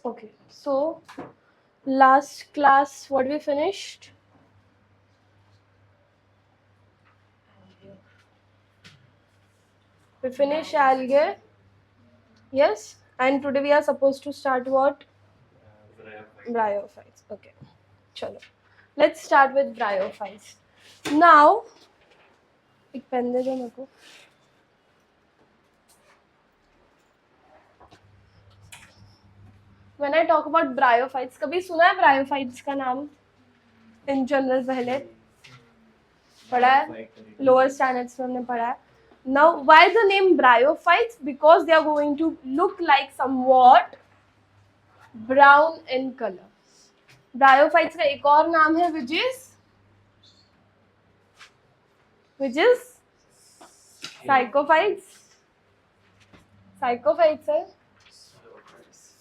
Okay, so last class, what we finished? We finished algae, yes, and today we are supposed to start what? Bryophytes. Okay, chalo. Let's start with bryophytes. Now, एक pen दे दो मेरे को. When I talk about bryophytes, कभी सुना है bryophytes का नाम? In general पहले पढ़ा है, lower standards में हमने पढ़ा है. Now, why the name bryophytes? Because they are going to look like somewhat brown in color. Bryophytes का एक और नाम है which is psychophytes. Psychophytes है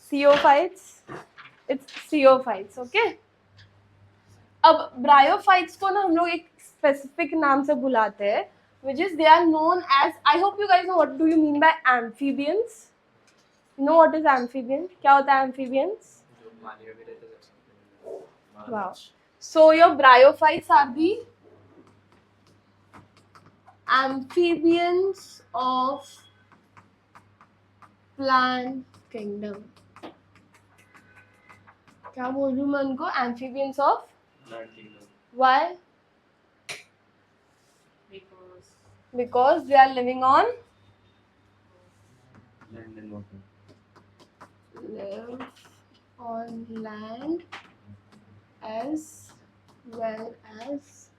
Ceophytes. It's Ceophytes, okay? अब ब्रायोफाइट्स को ना हम लोग एक स्पेसिफिक नाम से बुलाते हैं which is they are known as, I hope you guys know what do you mean by amphibians. You know what is amphibian? क्या होता है amphibians? Wow. So your bryophytes are the amphibians of plant kingdom. क्या बोलूँ मैं उनको? Amphibians of plant kingdom. Why? Because they are living on Land and water. live on land as well as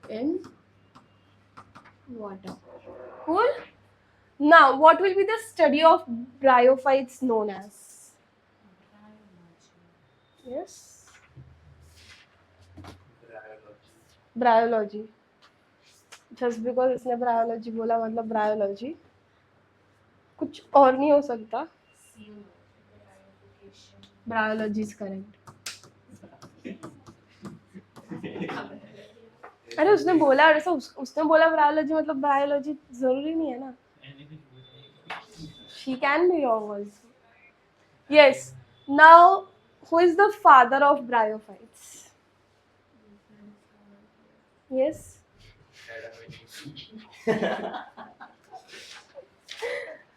in water. Cool. Now, what will be the study of bryophytes known as? Yes. Bryology. Just because इसने bryology बोला मतलब bryology. कुछ और नहीं हो सकता. Bryology is correct. अरे उसने बोला ऐसा उसने बोला bryology मतलब biology जरूरी नहीं है ना. She can be wrong also. Yes. Now, who is the father of bryophytes? Yes.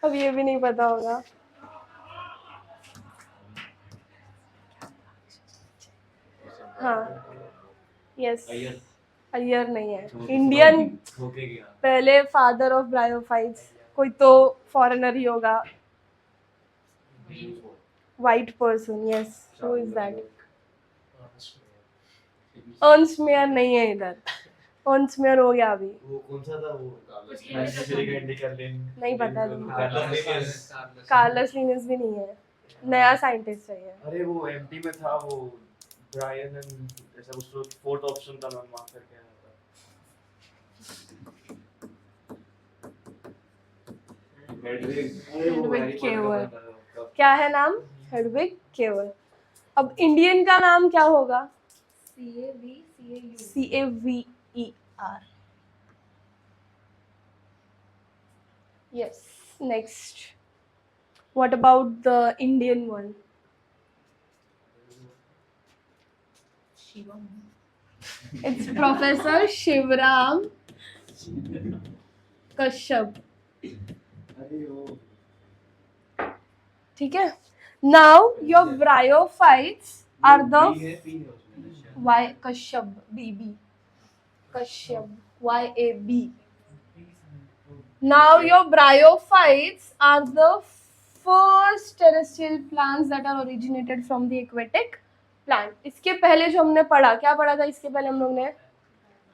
अब ये भी नहीं पता होगा. हाँ. Yes. अय्यर नहीं है. इंडियन पहले फादर ऑफ ब्रायोफाइट्स कोई तो फॉरेनर ही होगा. White person, yes. Who is that? Ernst Mayr नहीं है इधर. Ernst Mayr हो गया अभी. वो कौन सा था वो? नहीं पता नहीं. कार्लस लिनस भी नहीं है. नया साइंटिस्ट चाहिए. अरे वो एमटी में था वो ब्रायन ऐसा कुछ फोर्थ ऑप्शन था मैं मार्क करके आया था. हेडविग केवल. क्या है नाम? हेडविग केवल. अब इंडियन का नाम क्या होगा? CAVER. Yes. Next. What about the Indian one? It's Professor Shivram Kashyap. ठीक है. Now your bryophytes are the Y Kashyap BB. Kashyap YAB. Now your bryophytes are the first terrestrial plants that are originated from the aquatic plant. इसके पहले जो हमने पढ़ा, क्या पढ़ा था इसके पहले हम लोग ने?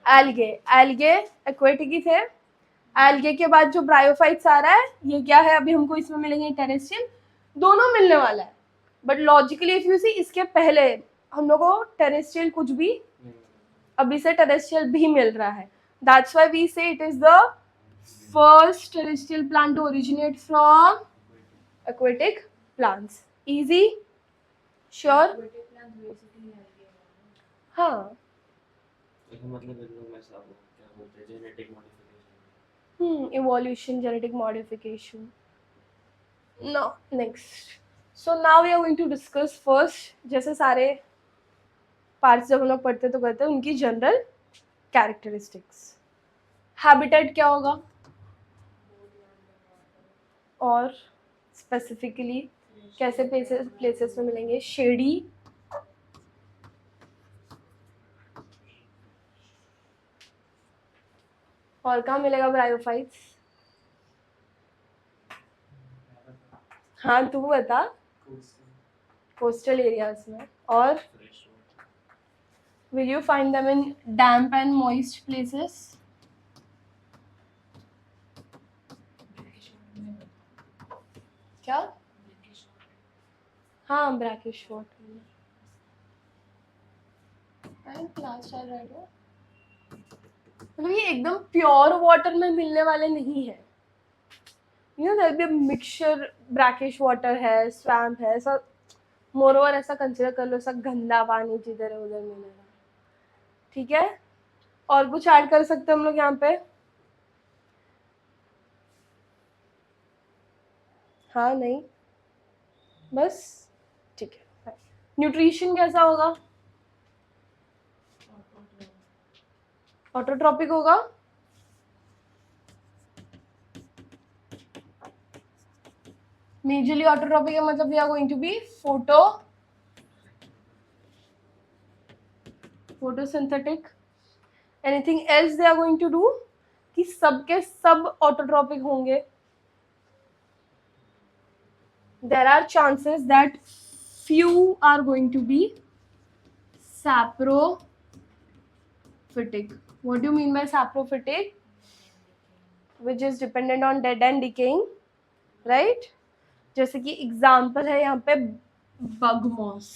एल्गे. एल्गे एक्वेटिक ही थे. एल्गे के बाद जो ब्रायोफाइट्स आ रहा है ये क्या है? अभी हमको इसमें मिलेंगे टेरेस्ट्रियल. दोनों मिलने वाला है. But logically if you see इसके पहले हम लोग को टेरेस्ट्रियल कुछ भी अभी से टेरेस्ट्रियल भी मिल रहा है. दैट्स व्हाई वी से it is the first terrestrial plant to originate from aquatic plants. Easy? Sure? हाँ. मतलब एकदम ऐसा क्या बोलते हैं genetic modification. Evolution, genetic modification. No, next. So now we are going to discuss first, जैसे सारे पार्ट्स जब हम लोग पढ़ते तो करते हैं, उनकी जनरल कैरेक्टरिस्टिक्स। हैबिटेट क्या होगा, और स्पेसिफिकली कैसे प्लेसेस में मिलेंगे। शेडी, और कहाँ मिलेगा ब्रायोफाइट्स? हाँ तू बता। कोस्टल एरियाज में। और will you find them in damp and moist places? क्या? हाँ ब्रैकिश वाटर में। क्लास चल रहा है, मतलब ये एकदम प्योर वाटर में मिलने वाले नहीं है। You know there be mixture, brackish water है, स्वैम्प है, ऐसा मोरओवर ऐसा कंसिडर कर लो, ऐसा गंदा पानी जिधर है उधर मिलेगा। ठीक है, और कुछ ऐड कर सकते हैं हम लोग यहाँ पे? हाँ नहीं, बस ठीक है। न्यूट्रिशन कैसा होगा? ऑटोट्रॉपिक होगा। मेजरली ऑटोट्रॉपिक का मतलब we are going to be photosynthetic. Anything else they are going to do कि सबके सब ऑटोट्रॉपिक होंगे? there are chances that few are going to be saprophytic. What do you mean by saprophytic? Which is dependent on dead and decaying, right? जैसे कि example है यहाँ पे bog moss.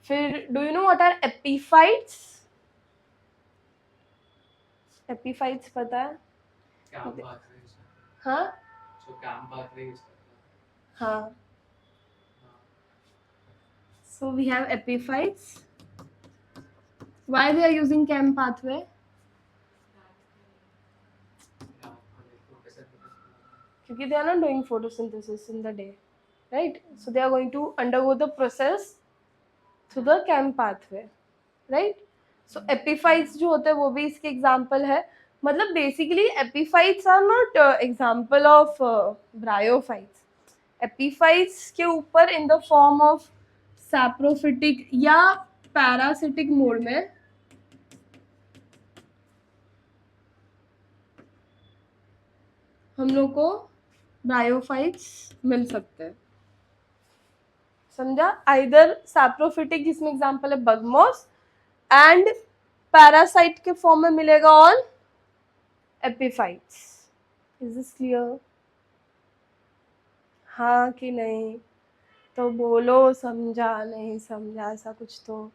फिर do you know what are epiphytes? Epiphytes पता है? हाँ हाँ, so we have epiphytes. Why we are using CAM pathway? Because they are not doing photosynthesis in the day, right? So they are going to undergo the process through the CAM pathway, right? So epiphytes जो होते हैं वो भी इसके example है। मतलब basically epiphytes are not example of bryophytes. Epiphytes के ऊपर in the form of saprophytic या parasitic mode में हम लोग को ब्रायोफाइट्स मिल सकते हैं। समझा? आइदर सैप्रोफिटिक जिसमें एग्जांपल है बगमॉस, एंड पैरासाइट के फॉर्म में मिलेगा all epiphytes. Is this clear? हाँ कि नहीं? तो बोलो समझा, नहीं समझा, ऐसा कुछ तो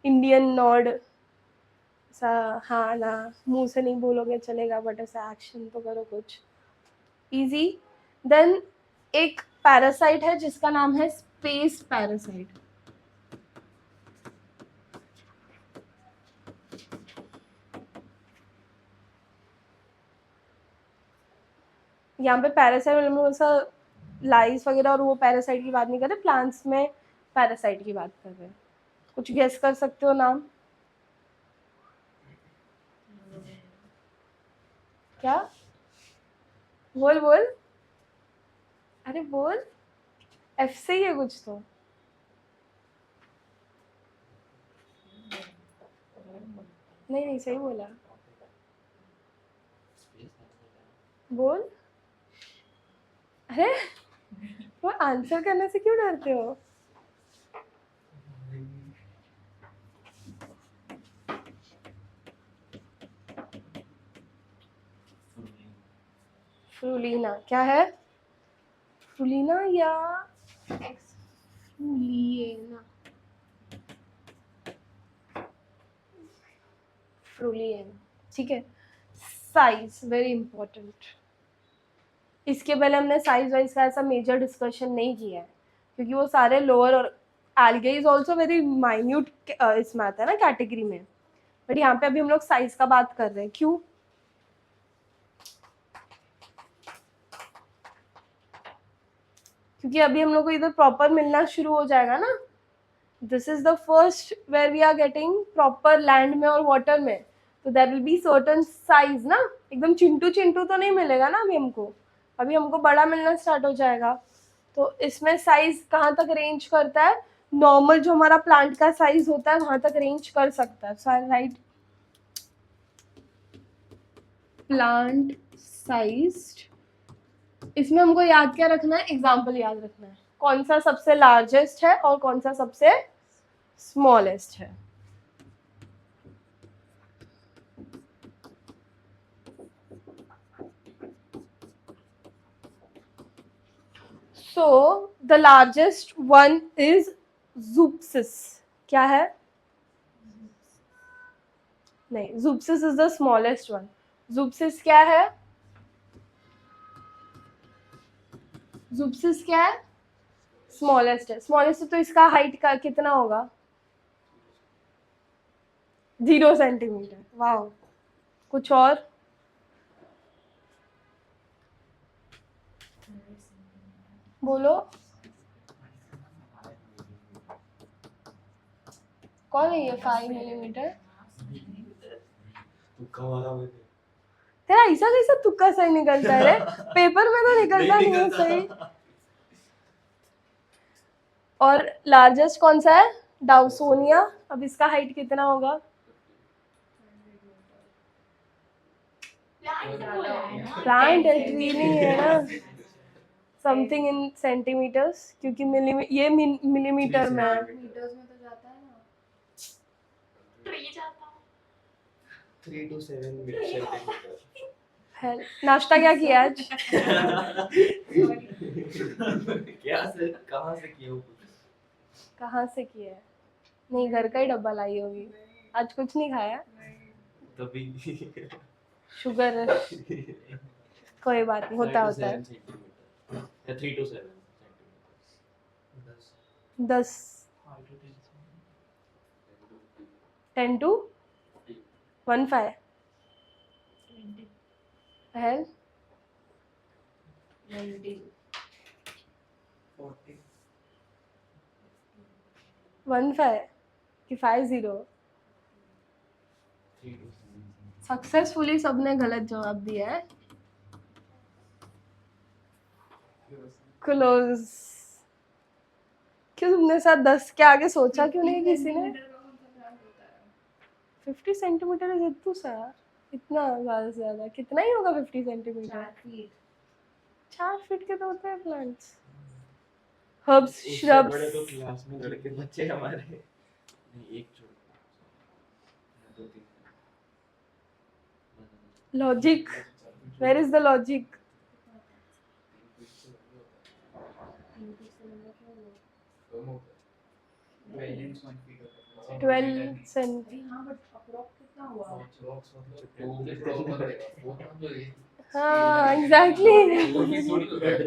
इंडियन नॉड, ऐसा हाँ ना, मुंह से नहीं बोलोगे चलेगा बट ऐसा एक्शन तो करो कुछ। इजी। देन एक पैरासाइट है जिसका नाम है स्पेस पैरासाइट। यहाँ पे पैरासाइट में ऐसा लाइस वगैरह और वो पैरासाइट की बात नहीं कर रहे, प्लांट्स में पैरासाइट की बात कर रहे हैं। कुछ गेस कर सकते हो नाम? क्या? बोल बोल, अरे बोल, एफ से ही है कुछ तो। नहीं नहीं सही बोला, बोल। अरे वो आंसर करने से क्यों डरते हो? फ्रूलिना क्या है? फ्रूलिना या फ्रूलिना? फ्रूलियन, ठीक है। Size very important. इसके पहले हमने साइज वाइज का ऐसा मेजर डिस्कशन नहीं किया है क्योंकि वो सारे लोअर, और algae is also very minute इसमें आता है ना कैटेगरी में, बट यहाँ पे अभी हम लोग साइज का बात कर रहे हैं। क्यों? क्योंकि अभी हम लोग को इधर प्रॉपर मिलना शुरू हो जाएगा ना. This is the first where we are getting proper land में और वाटर में. तो there will be certain size ना. एकदम चिंटू चिंटू तो नहीं मिलेगा ना अभी हमको. अभी हमको बड़ा मिलना स्टार्ट हो जाएगा. तो इसमें साइज कहाँ तक रेंज करता है? नॉर्मल जो हमारा प्लांट का साइज होता है वहां तक रेंज कर सकता है. सो आई राइट प्लांट साइज्ड. इसमें हमको याद क्या रखना है? एग्जाम्पल याद रखना है. कौन सा सबसे लार्जेस्ट है और कौन सा सबसे स्मॉलेस्ट है. So the largest one is Zooxis. क्या है? नहीं, Zooxis is the smallest one. Zooxis क्या है? Zooxis क्या है? स्मॉलेस्ट है. स्मॉलेस्ट तो इसका हाइट का कितना होगा? 0 सेंटीमीटर. वाओ. कुछ और? बोलो. कौन है ये 5 मिलीमीटर? तेरा ऐसा कैसा तुक्का सही निकलता है रे? पेपर में तो निकलता नहीं है सही. और लार्जेस्ट कौन सा है? डाउसोनिया. अब इसका हाइट कितना होगा? प्लांट है, ट्री नहीं है ना. समथिंग इन सेंटीमीटर्स, क्योंकि ये मिलीमीटर में है. मीटर्स में तो जाता है ना. 3 to 7 सेंटीमीटर. नाश्ता क्या किया आज? क्या से कहाँ से किया? कहाँ से किया है? नहीं, घर का ही डब्बा लाई होगी. आज कुछ नहीं खाया? तभी शुगर. कोई बात नहीं, होता होता है. 3 to 7 10 10 to 15 है. 15 कि 50? सक्सेसफुली सबने गलत जवाब दिया है. क्लोज. क्यों तुमने साथ 10 के आगे सोचा क्यों नहीं किसी ने? 50 सेंटीमीटर है जितू सा. इतना ज्यादा से ज्यादा कितना ही होगा? 50 सेंटीमीटर. 4 फीट के तो होते हैं प्लांट्स. Herbs, shrubs. बड़े तो क्लास में लड़के बच्चे हमारे नहीं. एक छोटा 2-3 logic. Where is the logic? 12 centi. हाँ एग्जैक्टली.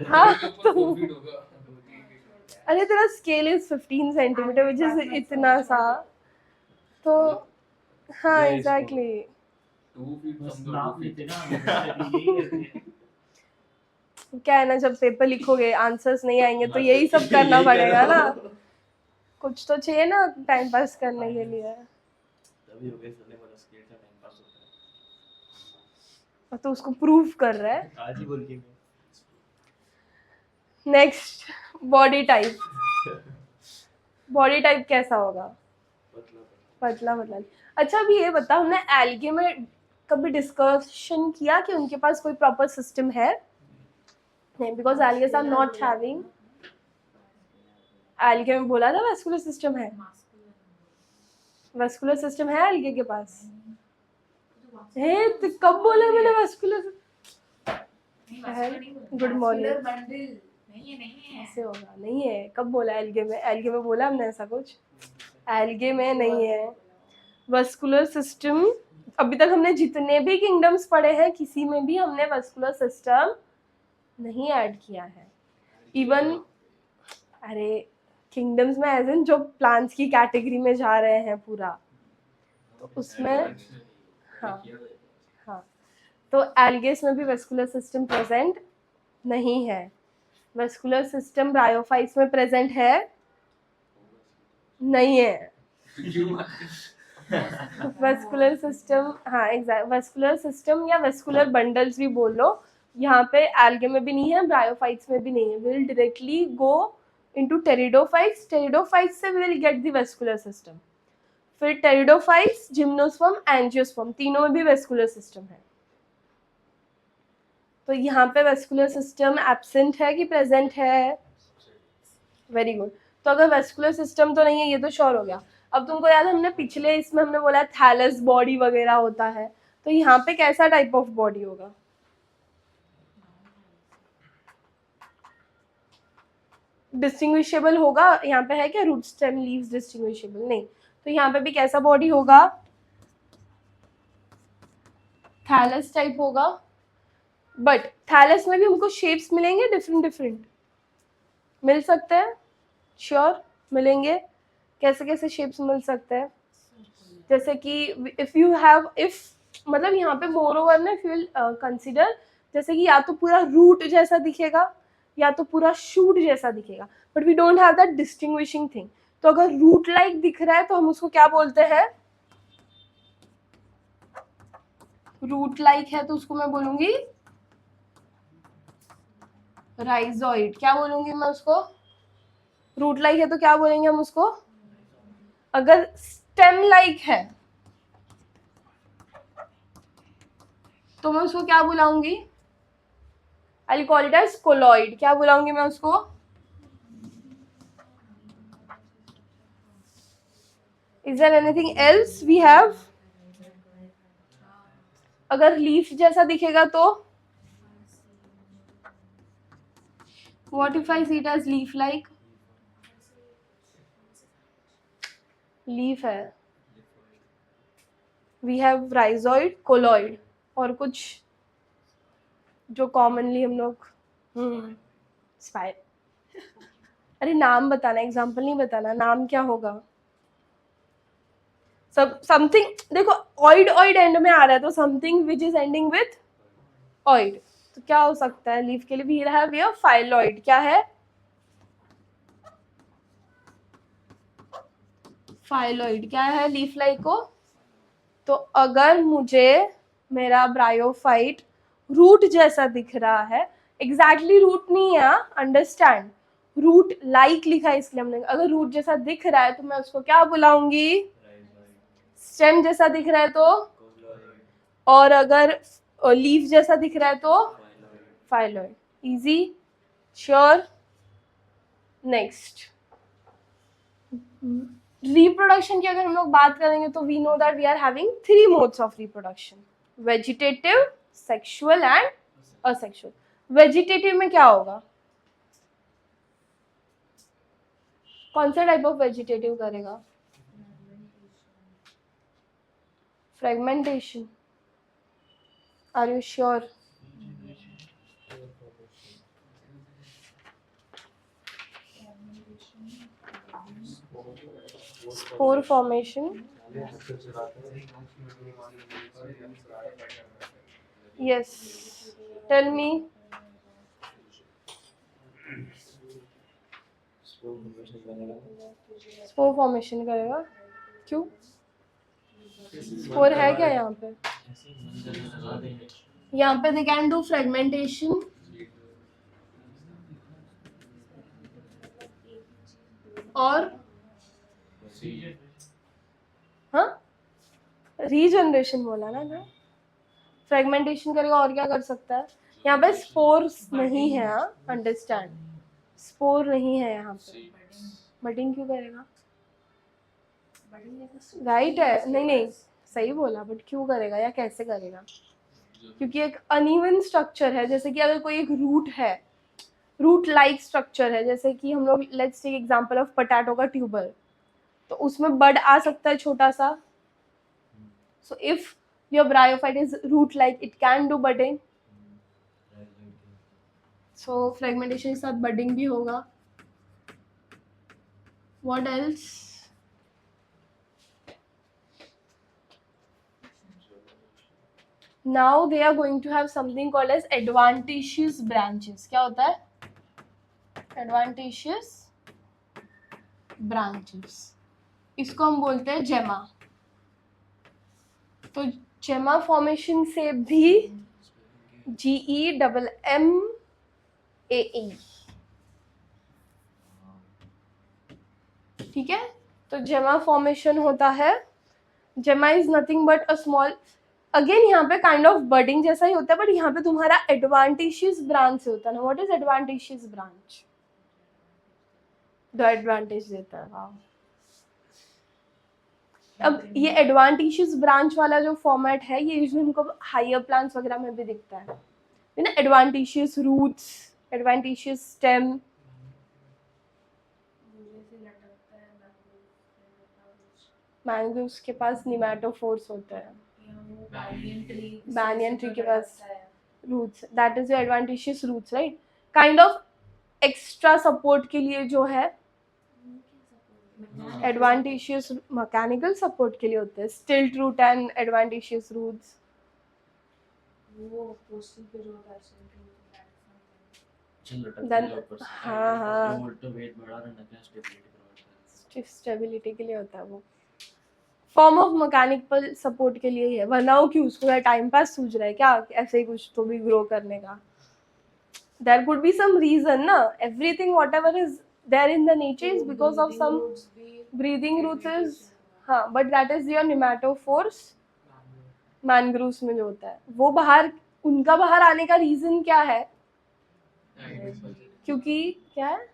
हाँ तो अरे तेरा scale is 15 centimetre which is इतना सा. तो हाँ एग्जैक्टली. 2 फीट क्या है ना, जब पेपर लिखोगे आंसर्स नहीं आएंगे तो यही सब करना पड़ेगा ना. कुछ तो चाहिए ना टाइम पास करने के लिए. तभी योगेश ने बोला स्केल का टाइम पास होता है. और तो उसको प्रूव कर रहा है. आज ही बोल के next, body type. Body type कैसा होगा? पतला पतला. अच्छा अभी ये बता, हमने एल्गे में कभी डिस्कशन किया कि उनके पास कोई प्रॉपर सिस्टम है? नहीं, because algaes are not having. Algae में बोला था वेस्कुलर सिस्टम है. वेस्कुलर सिस्टम है एल्गे के पास? है तो कब बोला मैंने वेस्कुलर? Good morning. ऐसे होगा. नहीं है. कब बोला एल्गे में? एल्गे में बोला हमने ऐसा कुछ? एल्गे में नहीं है वेस्कुलर सिस्टम. अभी तक हमने जितने भी किंगडम्स पढ़े हैं किसी में भी हमने वेस्कुलर सिस्टम नहीं ऐड किया है. इवन अरे किंगडम्स में एज इन जो प्लांट्स की कैटेगरी में जा रहे हैं पूरा, तो उसमें हाँ हाँ. तो एल्गेस में भी वेस्कुलर सिस्टम प्रेजेंट नहीं है. वेस्कुलर सिस्टम ब्रायोफाइट्स में प्रेजेंट है? नहीं है। वेस्कुलर सिस्टम, हाँ एग्जैक्ट, वेस्कुलर सिस्टम या वेस्कुलर बंडल्स भी बोल लो, यहाँ पे एल्गे में भी नहीं है, ब्रायोफाइट्स में भी नहीं है. Will directly go into pteridophytes. Pteridophytes से will get the vascular system. फिर टेरिडोफाइट्स, जिम्नोस्पर्म, एंजियोस्पर्म, तीनों में भी वेस्कुलर सिस्टम है. तो यहाँ पे वेस्कुलर सिस्टम एब्सेंट है कि प्रेजेंट है? Very good. तो अगर वेस्कुलर सिस्टम तो नहीं है, ये तो श्योर हो गया. अब तुमको याद है हमने पिछले इसमें हमने बोला थैलस बॉडी वगैरह होता है, तो यहाँ पे कैसा टाइप ऑफ बॉडी होगा? डिस्टिंग्विशेबल होगा? यहाँ पे है क्या रूट स्टेम लीव्स डिस्टिंग्विशेबल? नहीं. तो यहाँ पे भी कैसा बॉडी होगा? थैलस टाइप होगा. बट थैलस में भी हमको शेप्स मिलेंगे डिफरेंट डिफरेंट, मिल सकते हैं? श्योर मिलेंगे. कैसे कैसे शेप्स मिल सकते हैं? जैसे कि इफ यू हैव, इफ मतलब यहाँ पे मोर ओवर ना, इफ यू विल कंसिडर, जैसे कि या तो पूरा रूट जैसा दिखेगा या तो पूरा शूट जैसा दिखेगा, but we don't have that distinguishing thing. तो अगर रूट लाइक दिख रहा है तो हम उसको क्या बोलते हैं? रूट लाइक है तो उसको मैं बोलूंगी राइजोइड. क्या बोलूंगी मैं उसको? रूट लाइक है तो क्या बोलेंगे हम उसको? अगर स्टेम लाइक है तो मैं उसको क्या बुलाऊंगी? I call it as colloid. क्या बुलाऊंगी मैं उसको? Is there anything else we have? अगर लीफ जैसा दिखेगा तो what if I see it as leaf like? Leaf है. वी हैव राइजोइड, कोलॉइड, और कुछ जो कॉमनली हम लोग स्पाइर. अरे नाम बताना, एग्जाम्पल नहीं बताना. नाम क्या होगा? सब समथिंग, देखो ऑइड ऑइड एंड में आ रहा है तो something which is ending with oid. तो क्या हो सकता है लीफ के लिए? We have here phylloid. क्या है? फाइलॉइड. क्या है लीफ लाइक को? तो अगर मुझे मेरा ब्रायोफाइट रूट जैसा दिख रहा है, एग्जैक्टली रूट नहीं है, अंडरस्टैंड, रूट लाइक लिखा है इसलिए हमने, अगर रूट जैसा दिख रहा है तो मैं उसको क्या बुलाऊंगी? स्टेम जैसा दिख रहा है तो? और अगर लीफ जैसा दिख रहा है तो? Phylloid. Easy? Sure? Next, reproduction की अगर हम लोग बात करेंगे तो we know that we are having 3 modes of reproduction: vegetative, sexual and asexual. Vegetative में क्या होगा? कौन सा टाइप ऑफ वेजिटेटिव करेगा? Fragmentation. Are you sure? Spore formation. Yes, tell me. Spore formation करेगा. क्यों? स्पोर है क्या यहाँ पे? यहाँ पे दे कैन डू फ्रेगमेंटेशन और हाँ रीजनरेशन बोला ना. फ्रेगमेंटेशन करेगा और क्या कर सकता है? यहाँ पे स्पोर्स नहीं है. अंडरस्टैंड, स्पोर नहीं है यहाँ पे. बटिंग क्यों करेगा? राइट है. नहीं नहीं सही बोला, बट क्यों करेगा या कैसे करेगा? क्योंकि एक अनइवन स्ट्रक्चर है. जैसे कि अगर कोई एक रूट है, रूट लाइक स्ट्रक्चर है, जैसे कि हम लोग let's take example of potato का ट्यूबर, तो उसमें बड आ सकता है छोटा सा. So if your bryophyte is root like, it can do budding. So fragmentation के साथ बडिंग भी होगा. What else? Now they are going to have something called as adventitious branches. क्या होता है? एडवांटेशियस ब्रांचेस, इसको हम बोलते हैं जेमा। तो जेमा फॉर्मेशन से भी GEMMAE, ठीक है। तो जेमा फॉर्मेशन होता है, जेमा is nothing but a small, again यहाँ पे काइंड ऑफ बडिंग जैसा ही होता है, बट यहाँ पे तुम्हारा एडवांटेशियस ब्रांच से होता है ना। What is adventitious branch? दो एडवांटेज देता है। वाह। अब ये एडवांटेशियस ब्रांच वाला जो फॉर्मेट है ये यूजुअली हमको हायर प्लांट्स वगैरह में भी दिखता है ना, adventitious roots, adventitious stem. Mangroves के पास निमेटोफोर्स होते हैं, banyan tree के पास roots, that is adventitious roots, right. Kind of extra support के लिए जो है एडवांटेशियस मैकेनिकल सपोर्ट के लिए होते हैं, stilt root and adventitious roots. Stability के लिए होता है वो, फॉर्म ऑफ मैकेनिकल सपोर्ट के लिए ही है, वरना वो क्यों, उसको टाइम पास सूझ रहा है क्या ऐसे ही कुछ तो भी ग्रो करने का? There could be some reason ना, everything whatever is there in the nature is because of some breathing roots is, हाँ, but that is your pneumatophores. Mangroves में जो होता है वो बाहर, उनका बाहर आने का रीजन क्या है? क्योंकि क्या है?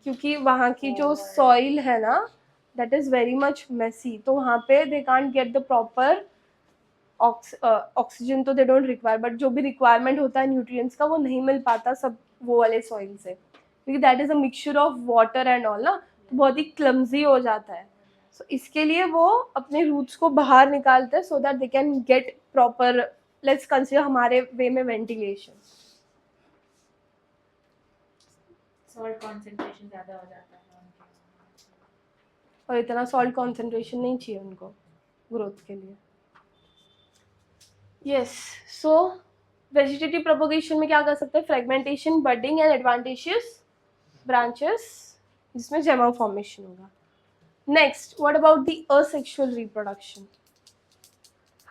क्योंकि वहाँ की जो सॉइल है ना, that is very much messy, तो वहाँ पे they can't get the proper oxygen, तो दे डोंट रिक्वायर, बट जो भी रिक्वायरमेंट होता है न्यूट्रिएंट्स का वो नहीं मिल पाता सब वो वाले सॉइल से, क्योंकि that is a mixture of water and all ना, तो बहुत ही क्लमजी हो जाता है। सो इसके लिए वो अपने रूट्स को बाहर निकालते हैं so that they can get proper, let's consider हमारे वे में वेंटिलेशन। सॉल्ट कंसंट्रेशन ज़्यादा हो जाता है और इतना सॉल्ट कंसंट्रेशन नहीं चाहिए उनको ग्रोथ के लिए। यस, सो वेजिटेटिव प्रोपोगेशन में क्या कर सकते हैं? Fragmentation, budding and adventitious branches, जिसमें जेमा फॉर्मेशन होगा। Next, what about the asexual reproduction?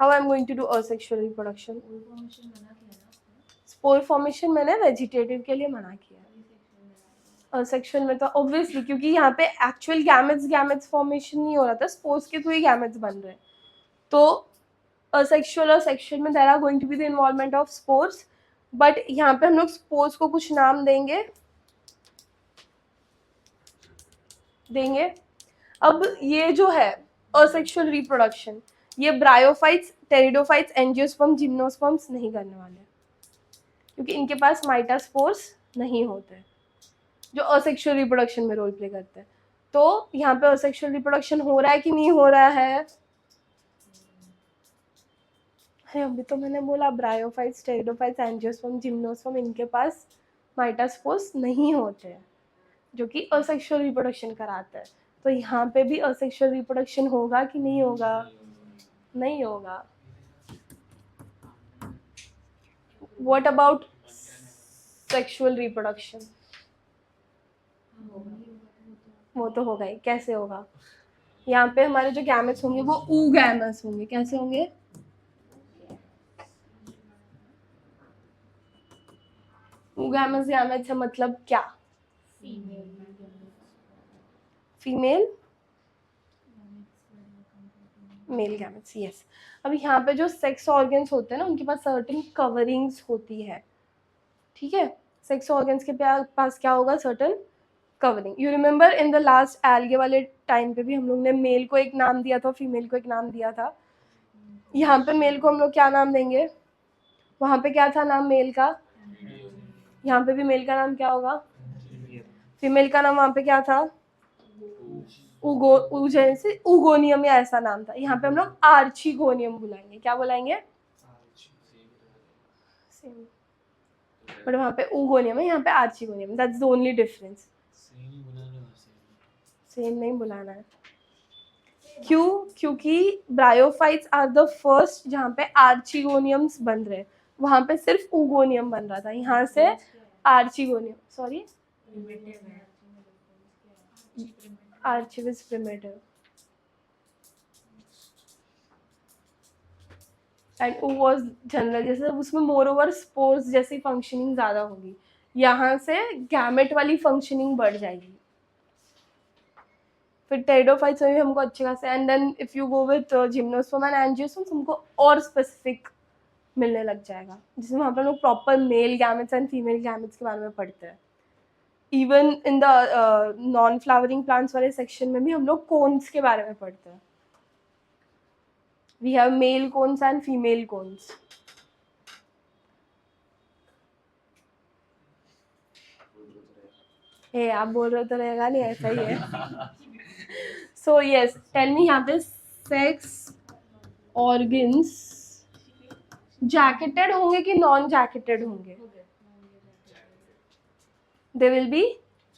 How I am going to do asexual reproduction? Spore formation मैंने वेजिटेटिव के लिए मना किया, असेक्सुअल में तो ऑब्वियसली, क्योंकि यहाँ पे एक्चुअल गैमेट्स फॉर्मेशन नहीं हो रहा था, स्पोर्स के थ्रू ही गैमेट्स बन रहे हैं। तो असेक्सुअल और सेक्सुअल में there are going to be the involvement of spores, but यहाँ पे हम लोग स्पोर्स को कुछ नाम देंगे। अब ये जो है असेक्सुअल रिप्रोडक्शन, ये ब्रायोफाइट्स, टेरिडोफाइट्स, एंजियोस्पर्म, जिम्नोस्पर्म्स नहीं करने वाले, क्योंकि इनके पास माइटास्पोर्स नहीं होते जो असेक्सुअल रिप्रोडक्शन में रोल प्ले करते हैं। तो यहाँ पे असेक्सुअल रिप्रोडक्शन हो रहा है कि नहीं हो रहा है? अभी तो मैंने बोला ब्रायोफाइट्स, टेरिडोफाइट्स, एंजियोस्पर्म, जिम्नोस्पर्म, इनके पास माइटास्पोर्स नहीं होते हैं, जो कि असेक्सुअल रिप्रोडक्शन कराता है। तो यहाँ पे भी असेक्सुअल रिप्रोडक्शन होगा कि नहीं होगा? नहीं होगा। What about sexual reproduction? वो तो होगा ही, कैसे होगा? यहाँ पे हमारे जो गैमेट्स होंगे वो oogamous होंगे। कैसे होंगे? oogamous गैमेट्स है मतलब क्या? Female male gametes, yes. अब यहाँ पे जो सेक्स ऑर्गन्स होते हैं ना, उनके पास सर्टेन कवरिंग्स होती है, ठीक है। सेक्स ऑर्गन्स के पास क्या होगा? Certain covering. You remember in the last algae वाले टाइम पे भी हम लोग ने मेल को एक नाम दिया था, फीमेल को एक नाम दिया था। यहाँ पे मेल को हम लोग क्या नाम देंगे? वहाँ पे क्या था नाम मेल का? यहाँ पे भी मेल का नाम क्या होगा? फीमेल का नाम वहाँ पे क्या था? उगोनियम या ऐसा नाम था। यहाँ पे हम लोग आर्चिगोनियम बुलाएंगे। क्या बुलाएंगे? बट वहाँ पे उगोनियम है, यहाँ पे archegonium, that's the only difference. Same नहीं बुलाना है। क्यों? क्योंकि ब्रायोफाइट्स आर द फर्स्ट जहाँ पे आर्चिगोनियम्स बन रहे हैं। वहां पे सिर्फ oogonia बन रहा था, यहाँ से archegonia, sorry archivus primitive, and oh was general, जैसे उसमें मोर ओवर स्पोर्स जैसी फंक्शनिंग ज्यादा होगी, यहाँ से गैमेट वाली फंक्शनिंग बढ़ जाएगी। फिर टेरिडोफाइट्स में भी हमको अच्छे खासे, and then if you go with gymnosperm and angiosperm हमको और स्पेसिफिक मिलने लग जाएगा, जिसमें हम लोग proper male gametes and female gametes के बारे में पढ़ते हैं। Even in the non flowering plants वाले सेक्शन में भी हम लोग कोन्स के बारे में पढ़ते हैं। We have male cones and female cones. Hey आप बोल रहे तो रहेगा नहीं, ऐसा ही है। सो यस, टेल मी यहाँ पे सेक्स ऑर्गन्स जैकेटेड होंगे कि नॉन जैकेटेड होंगे? They will be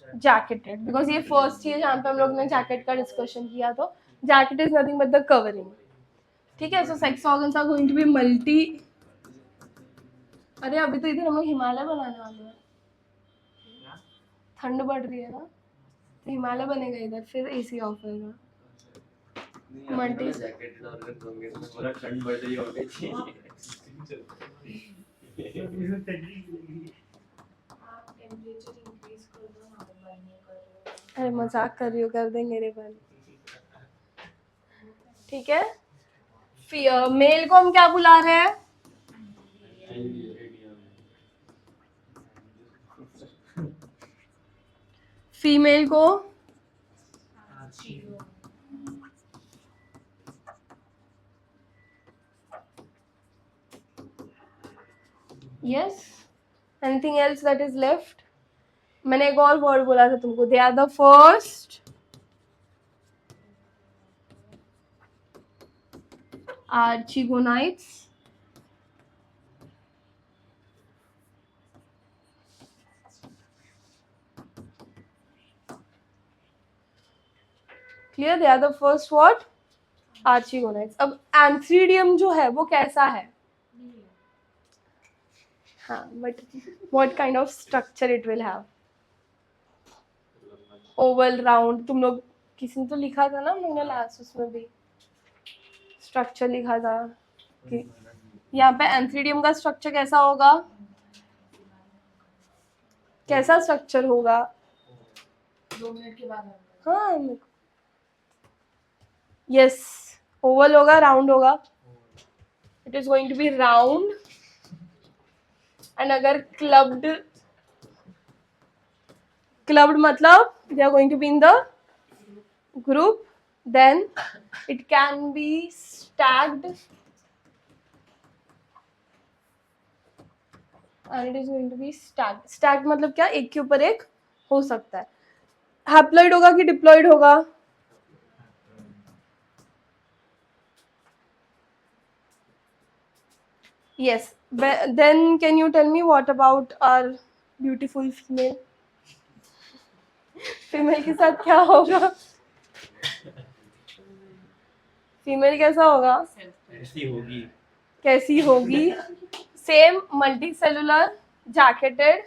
jacketed, because ये फर्स्ट चीज जहाँ पे हम लोग ने जैकेट का डिस्कशन किया, तो jacket is nothing but the covering. ठीक है, so sex organs are going to be multi. अरे अभी तो इधर हम लोग हिमालय बनाने वाले हैं, ठंड बढ़ रही है ना, तो हिमालय बनेगा इधर, फिर एसी ऑफ होगा। मल्टी जैकेटेड ऑर्गन होंगे तो पूरा ठंड बढ़ रही होगी। आप टेम्परेचर इंक्रीज कर दो ना, बंद नहीं कर रहे हो। अरे मजाक कर रही हो, कर देंगे रे बल। ठीक है, मेल को हम क्या बुला रहे हैं? फीमेल को yes. Anything else that is left? मैंने एक और वर्ड बोला था तुमको, they are the first archegoniates. Clear? They are the first what? Archegoniates. अब एंथ्रीडियम जो है वो कैसा है? हाँ, but what kind of structure it will have? Oval, round. तुम लोग किसी ने तो लिखा था ना, हम लोग ने लास्ट उसमें भी स्ट्रक्चर लिखा था कि यहाँ पे एंथ्रीडियम का स्ट्रक्चर कैसा होगा? कैसा स्ट्रक्चर होगा? 2 मिनट के बाद हाँ, यस, ओवल होगा, राउंड होगा। It is going to be round, and अगर क्लब्ड मतलब they are going to be in the group, then it can be stacked and it is going to be stacked मतलब क्या? एक के ऊपर एक हो सकता है। हैप्लॉइड होगा कि डिप्लॉइड होगा? yes, then can you tell me what about our beautiful female? Female के साथ क्या होगा? फीमेल कैसा होगा? ऐसी होगी। कैसी होगी? Same, multi cellular, jacketed,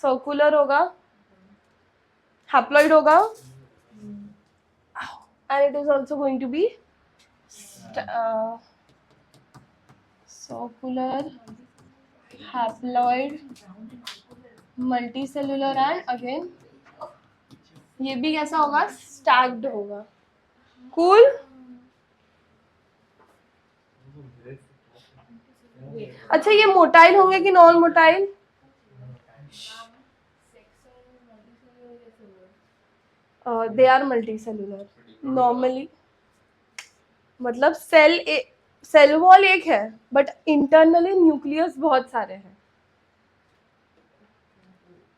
circular होगा, हैप्लॉइड होगा, and it is also going to be circular, haploid, multicellular and again ये भी कैसा होगा? स्टैक्ड होगा। कूल? अच्छा, ये मोटाइल होंगे कि non motile? They are multicellular normally, मतलब सेल वॉल एक है बट इंटरनली न्यूक्लियस बहुत सारे हैं,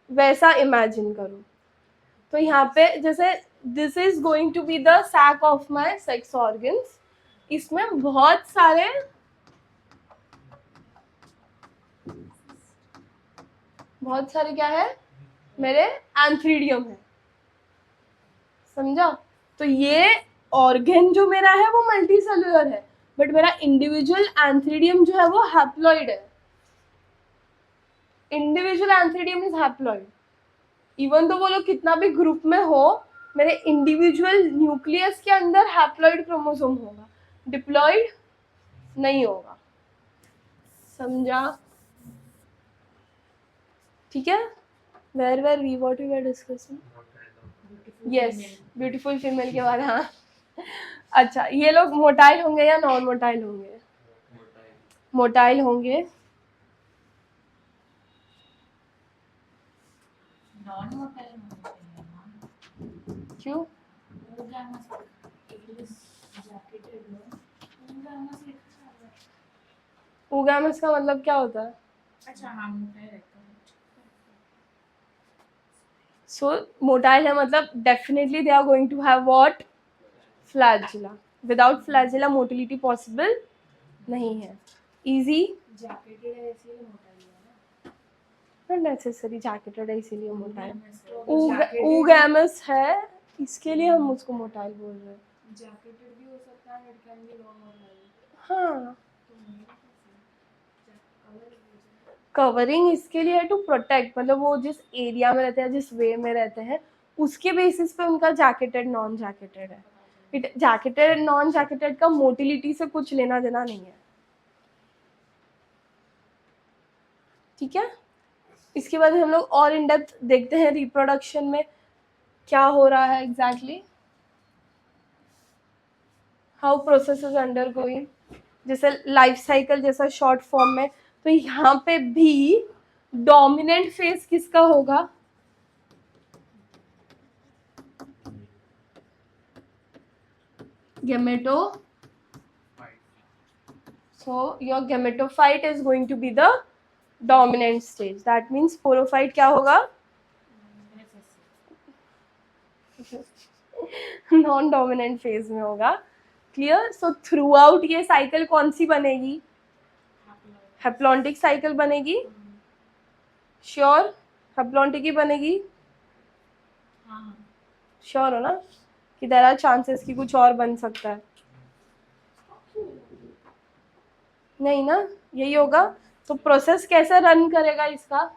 वैसा इमेजिन करो। तो यहाँ पे जैसे this is going to be the sac of my sex organs, इसमें बहुत सारे क्या है? मेरे एंथ्रीडियम है, समझा? तो ये ऑर्गन जो मेरा है वो मल्टी सेलुलर है, बट मेरा इंडिविजुअल एंथ्रीडियम जो है वो हैप्लॉइड है. Individual antheridium is haploid. Even तो वो लोग कितना भी ग्रुप में हो, मेरे इंडिविजुअल न्यूक्लियस के अंदर हैप्लॉइड क्रोमोसोम होगा, डिप्लॉइड नहीं होगा. समझा? ठीक है. Where we what we were discussing. Yes, beautiful female के बारे. हाँ. अच्छा, ये लोग मोटाइल होंगे या नॉन मोटाइल होंगे? मोटाइल होंगे. नॉन मोटाइल होना चाहिए ना. क्यों? ओगामस इंग्लिश जैकेटेड लो. ओगामस लिखा है. ओगामस का मतलब क्या होता है? अच्छा हाँ मोटाइल रहता है. सो मोटाइल है मतलब definitely they are going to have what? Flagella. Without flagella motility possible नहीं है. इजी. जैकेटेड है इसलिए मोटाइल है ना. नॉट नेसेसरी जैकेटेड है इसीलिए मोटाइल. जैकेटेड ओगैमस है इसके लिए हम उसको मोटाइल बोल रहे हैं. भी हो सकता है. It can be non motile. हाँ. तो नहीं कवर कवरिंग इसके लिए है टू प्रोटेक्ट, मतलब वो जिस एरिया में रहते हैं, जिस वे में रहते हैं, उसके बेसिस पे उनका जैकेटेड नॉन जैकेटेड है. इट जैकेटेड नॉन जैकेटेड का मोटिलिटी से कुछ लेना देना नहीं है. ठीक है. इसके बाद हम लोग और इन डेप्थ देखते हैं रिप्रोडक्शन में क्या हो रहा है exactly, how process is under going. जैसे लाइफ साइकिल जैसा शॉर्ट फॉर्म में, तो यहाँ पे भी डोमिनेंट फेज किसका होगा? गेमेटो. So your gametophyte is going to be the dominant stage. That means sporophyte क्या होगा? नॉन डोमिनेंट फेज में होगा. क्लियर. सो थ्रू आउट ये साइकिल कौन सी बनेगी? हैप्लॉन्टिक साइकिल बनेगी. श्योर? हैप्लॉन्टिक ही बनेगी. हाँ श्योर हो ना कि देयर आर चांसेस कि कुछ और बन सकता है? नहीं ना, यही होगा. तो प्रोसेस कैसे रन करेगा इसका?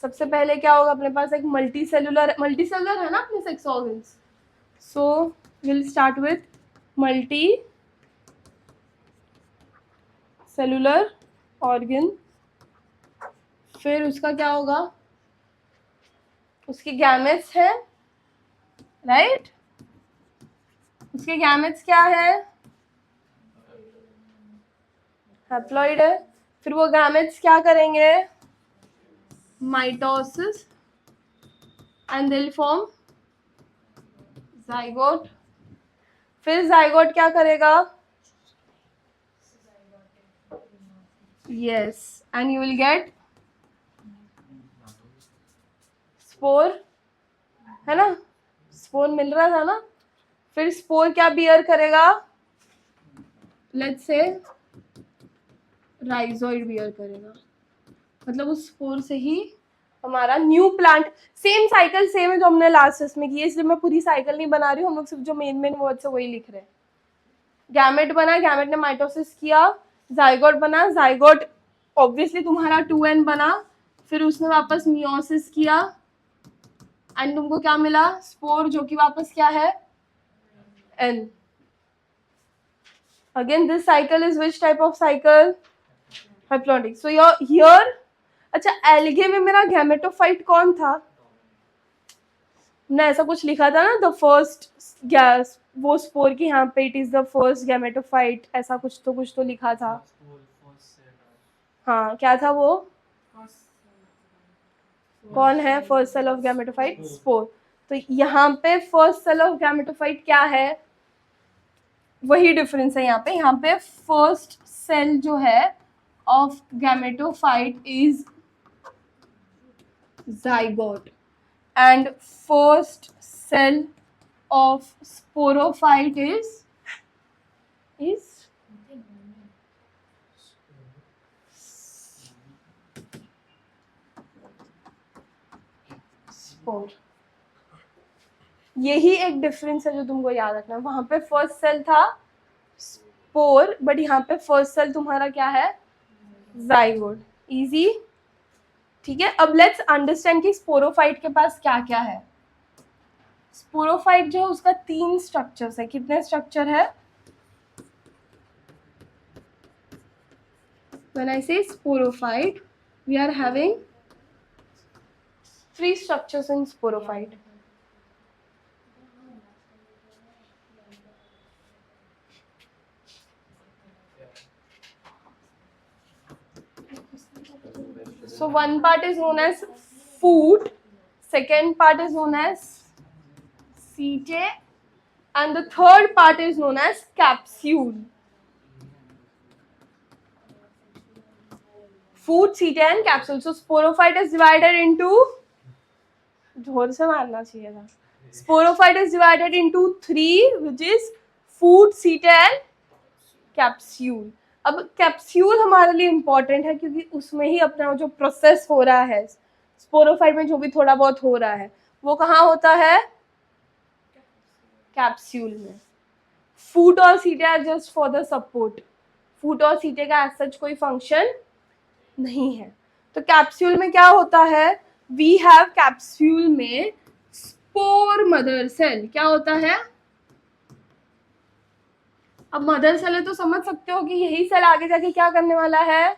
सबसे पहले क्या होगा? अपने पास एक मल्टी सेलुलर है ना अपने sex organs. So will start with multi cellular organ. फिर उसका क्या होगा? उसके गैमेट्स है, राइट? उसके गैमेट्स क्या है? हैप्लॉइड है. फिर वो गैमेट्स क्या करेंगे? Mitosis and they will form zygote. फिर जाइगोट क्या करेगा? Yes, and you will get spore, है ना? स्पोर मिल रहा था ना. फिर स्पोर क्या बियर करेगा? लेट्स से राइजोइड बियर करेगा. मतलब उस स्पोर से ही हमारा new plant. Same cycle same है जो हमने लास्ट में की है, इसलिए मैं पूरी साइकिल नहीं बना रही हूँ. हम लोग सिर्फ जो मेन वर्ड्स है वही लिख रहे हैं. गैमेट बना, गैमेट ने माइटोसिस किया. जाइगोट बना, जाइगोट ऑब्वियसली तुम्हारा 2n बना. फिर उसने वापस मियोसिस किया एंड तुमको क्या मिला? स्पोर, जो कि वापस क्या है? n. Again this cycle is which type of cycle? Haplontic. So here अच्छा, एल्गे में मेरा गैमेटोफाइट कौन था? ना ऐसा कुछ लिखा था ना, द फर्स्ट गैस, वो स्पोर की यहाँ पे it is the first gametophyte, ऐसा कुछ तो लिखा था. हाँ, क्या था वो? कौन है first cell of gametophyte? Spore. तो यहाँ पे फर्स्ट सेल ऑफ गैमेटोफाइट क्या है? वही डिफरेंस है यहाँ पे फर्स्ट सेल जो है of gametophyte is zygote and first cell of sporophyte is spore. यही एक डिफरेंस है जो तुमको याद रखना है. वहां पे फर्स्ट सेल था स्पोर, बट यहाँ पे फर्स्ट सेल तुम्हारा क्या है, जाइगोट. इजी. ठीक है, अब लेट्स अंडरस्टैंड कि स्पोरोफाइट के पास क्या क्या है. स्पोरोफाइट जो है उसका 3 स्ट्रक्चर्स है. कितने स्ट्रक्चर है? When I say sporophyte, we are having 3 structures in sporophyte. So one part is known as foot, second part is known as setae, and the third part is known as capsule. Foot, setae and capsule. So sporophyte is divided into, जोर से मारना चाहिए था. Sporophyte is divided into 3, which is foot, setae and capsule. अब capsule हमारे लिए important है क्योंकि उसमें ही अपना जो प्रोसेस हो रहा है, स्पोरोफाइट में जो भी थोड़ा बहुत हो रहा है वो कहाँ होता है, कैप्सूल में. फूट और seta are just for the support. Foot और सीटे का एज सच कोई फंक्शन नहीं है. तो कैप्सूल में क्या होता है, वी हैव कैप्सूल में स्पोर मदर सेल. क्या होता है? अब मदर सेल है तो समझ सकते हो कि यही सेल आगे जाके क्या करने वाला है,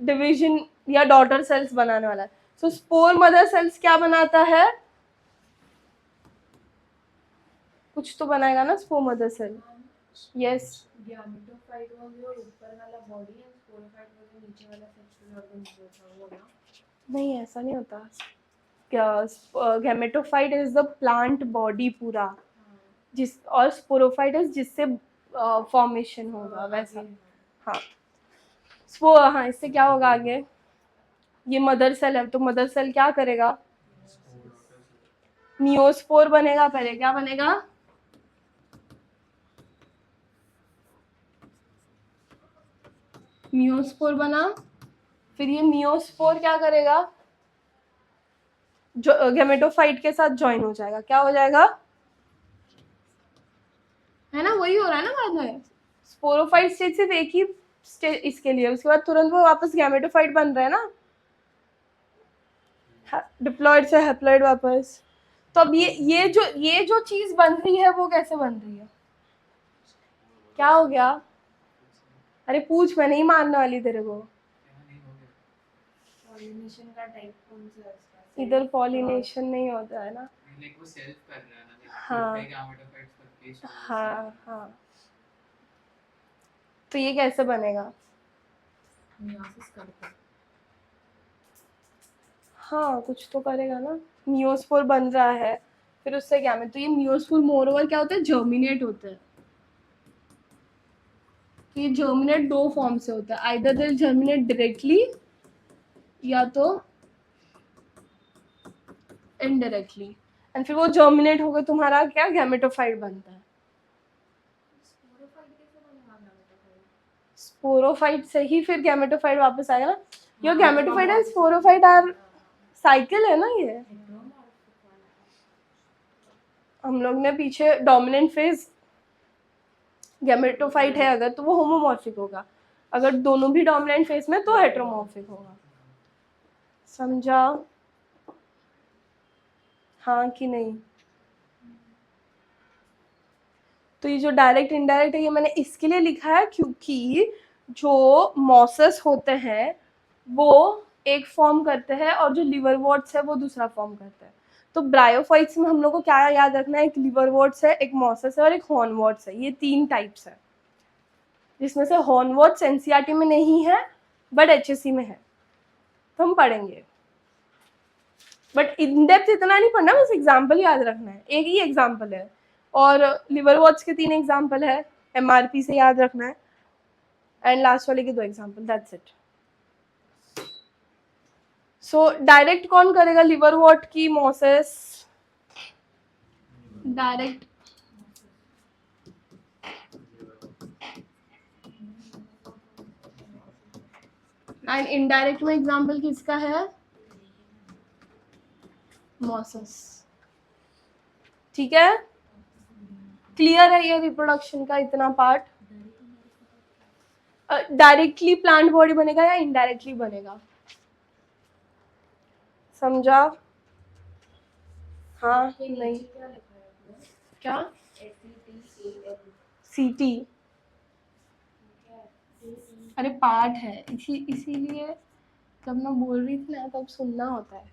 डिवीजन या डॉटर सेल्स बनाने वाला है. सो स्पोर मदर सेल्स क्या बनाता है, कुछ तो बनाएगा ना spore mother cell. Yes, gametophyte was your ऊपर वाला body and sporophyte was your नीचे वाला सेक्सुअल ऑर्गन जो था वो ना. नहीं ऐसा नहीं होता. Gametophyte is the plant body पूरा, जिस और स्पोरोफाइट इज जिससे फॉर्मेशन होगा वैसा. हाँ हाँ, इससे क्या होगा आगे, ये मदर सेल है तो मदर सेल क्या करेगा, नियोस्पोर बनेगा. पहले क्या बनेगा, नियोस्पोर बना. फिर ये नियोस्पोर क्या करेगा, जो गैमेटोफाइट के साथ ज्वाइन हो जाएगा. क्या हो जाएगा, है ना, वही हो रहा है ना बाद में. स्पोरोफाइट स्टेज सिर्फ एक ही स्टेज इसके लिए, उसके बाद तुरंत वो वापस गैमेटोफाइट बन रहा है ना, डिप्लॉयड से हैप्लॉयड वापस. तो अब ये जो चीज बन रही है वो कैसे बन रही है, क्या हो गया, अरे पूछ, मैं नहीं मानने वाली तेरे को. पॉलिनेशन का टाइप कौन सा है इसका? इधर पॉलिनेशन नहीं होता है ना. लाइक वो सेल्फ कर रहा है ना, लाइक हाँ. गैमेटोफाइट्स करके शुरू से. हाँ हाँ. तो ये कैसे बनेगा, मियोसिस करता है. हाँ कुछ तो करेगा ना. नियोस्पोर बन रहा है, फिर उससे क्या में, तो ये नियोस्पोर मोर ओवर क्या होता है, जर्मिनेट होता है. तो ये जर्मिनेट 2 फॉर्म से होता है, आइदर दे जर्मिनेट डायरेक्टली या तो इनडायरेक्टली. एंड फिर वो जर्मिनेट होकर तुम्हारा क्या, गैमेटोफाइट बनता है. स्पोरोफाइट कैसे बनेगा गैमेटोफाइट? स्पोरोफाइट से ही फिर गैमेटोफाइट वापस आएगा ना. Your gametophyte and sporophyte are cycle है ना ये. हम लोग ने पीछे डोमिनेंट फेज गैमेटोफाइट है अगर तो वो होमोमॉर्फिक होगा, अगर दोनों भी डोमिनेंट फेज में तो हेटेरोमॉर्फिक होगा. समझा, हाँ कि नहीं. तो ये जो डायरेक्ट इनडायरेक्ट है ये मैंने इसके लिए लिखा है क्योंकि जो मॉसेस होते हैं वो एक फॉर्म करते हैं और जो लिवरवॉर्ट्स है वो दूसरा फॉर्म करते हैं. तो ब्रायोफाइट्स में हम लोग को क्या याद रखना है, एक लिवरवॉर्ट्स है, एक मॉसेस है और एक हॉर्नवॉर्ट्स है. ये 3 टाइप्स है, जिसमें से हॉर्नवॉर्ट्स एनसीईआरटी में नहीं है बट एचएससी में है, तो हम पढ़ेंगे. बट इन डेप्थ इतना नहीं पढ़ना, बस एग्जाम्पल याद रखना है. एक ही एग्जाम्पल है और लिवरवॉर्ट्स के 3 एग्जाम्पल है, एमआरपी से याद रखना है, एंड लास्ट वाले के 2 example, that's it. So direct कौन करेगा लिवरवॉर्ट की मॉसेस, डायरेक्ट एंड इनडायरेक्ट में एग्जाम्पल किसका है, मॉसेस. ठीक है. क्लियर है ये रिप्रोडक्शन का इतना पार्ट? डायरेक्टली प्लांट बॉडी बनेगा या इनडायरेक्टली बनेगा? समझा? हाँ ये नहीं? नीचे क्या लिखा है आपने? क्या? SETAL सीटी? क्या है? अरे पार्ट है, इसीलिए जब मैं बोल रही थी ना तब सुनना होता है।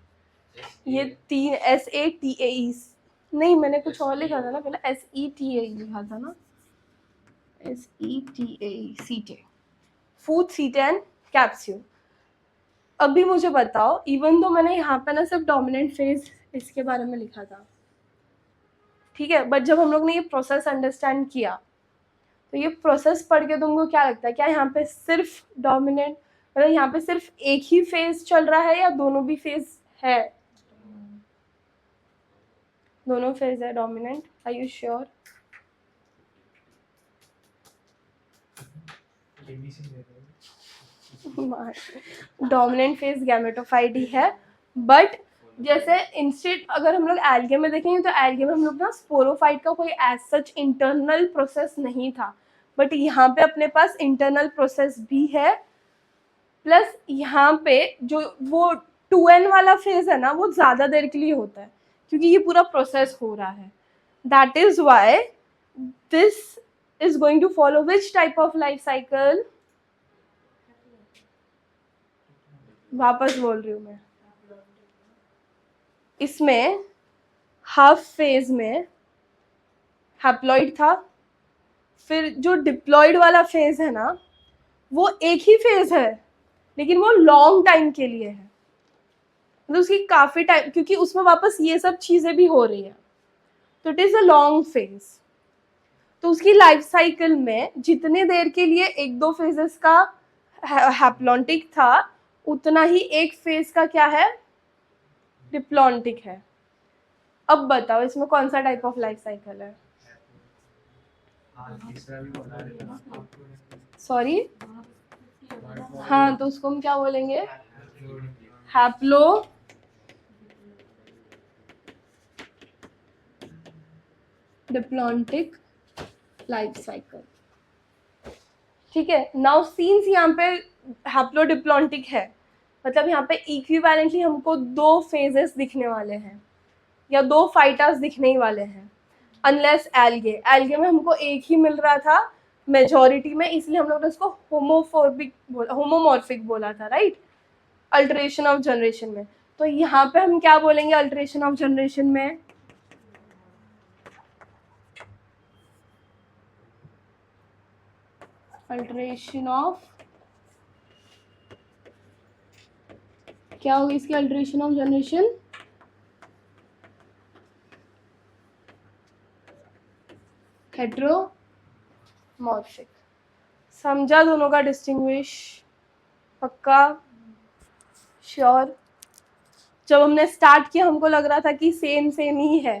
ये 3 SATAE नहीं, मैंने कुछ और लिखा था ना पहले, SETAE लिखा था ना, SETAE सीटे, फूड सीटे एंड कैप्सूल। अभी मुझे बताओ, इवन तो मैंने यहाँ पे ना सिर्फ डोमिनेंट फेज इसके बारे में लिखा था, ठीक है, बट जब हम लोग ने ये प्रोसेस अंडरस्टैंड किया तो ये प्रोसेस पढ़ के तुमको क्या लगता है, क्या यहाँ पे सिर्फ डोमिनेंट, मतलब यहाँ पे सिर्फ एक ही फेज चल रहा है या दोनों भी फेज है? दोनों फेज है dominant. Are you sure? Dominant phase gametophyte ही है, बट जैसे इंस्टेड अगर हम लोग एल्गे में देखेंगे तो एल्गे में हम लोग ना स्पोरोफाइट का कोई एज सच इंटरनल प्रोसेस नहीं था, बट यहाँ पे अपने पास इंटरनल प्रोसेस भी है, प्लस यहाँ पे जो वो 2N वाला फेज है ना वो ज़्यादा देर के लिए होता है क्योंकि ये पूरा प्रोसेस हो रहा है। That is why this is going to follow which type of life cycle? वापस बोल रही हूँ मैं, इसमें हाफ फेज में हैप्लॉइड था, फिर जो डिप्लॉइड वाला फेज है ना वो एक ही फेज है लेकिन वो लॉन्ग टाइम के लिए है, मतलब उसकी काफी टाइम, क्योंकि उसमें वापस ये सब चीजें भी हो रही है, तो it is a long phase. तो उसकी लाइफ साइकिल में जितने देर के लिए एक दो फेजेस का हैप्लॉन्टिक था उतना ही एक फेज का क्या है, डिप्लॉन्टिक है। अब बताओ इसमें कौन सा टाइप ऑफ लाइफ साइकिल है? सॉरी, हाँ तो उसको हम क्या बोलेंगे? हैप्लो डिप्लॉन्टिक लाइफ साइकिल, ठीक है। नाउ सीन्स यहाँ पे हैप्लोडिप्लॉन्टिक है, मतलब यहाँ पे इक्विवेलेंटली हमको दो फेजेस दिखने वाले हैं या दो फाइटर्स दिखने ही वाले हैं, अनलेस एल्गे में हमको एक ही मिल रहा था मेजॉरिटी में, इसलिए हम लोग ने उसको होमोमॉर्फिक बोला था, राइट, अल्टरेशन ऑफ जनरेशन में। तो यहाँ पे हम क्या बोलेंगे अल्टरेशन ऑफ जनरेशन में? अल्टरेशन ऑफ, क्या होगी इसकी अल्टरेशन ऑफ जनरेशन? हेट्रोमॉर्फिक। समझा दोनों का डिस्टिंग्विश? पक्का? श्योर? जब हमने स्टार्ट किया हमको लग रहा था कि सेम ही है,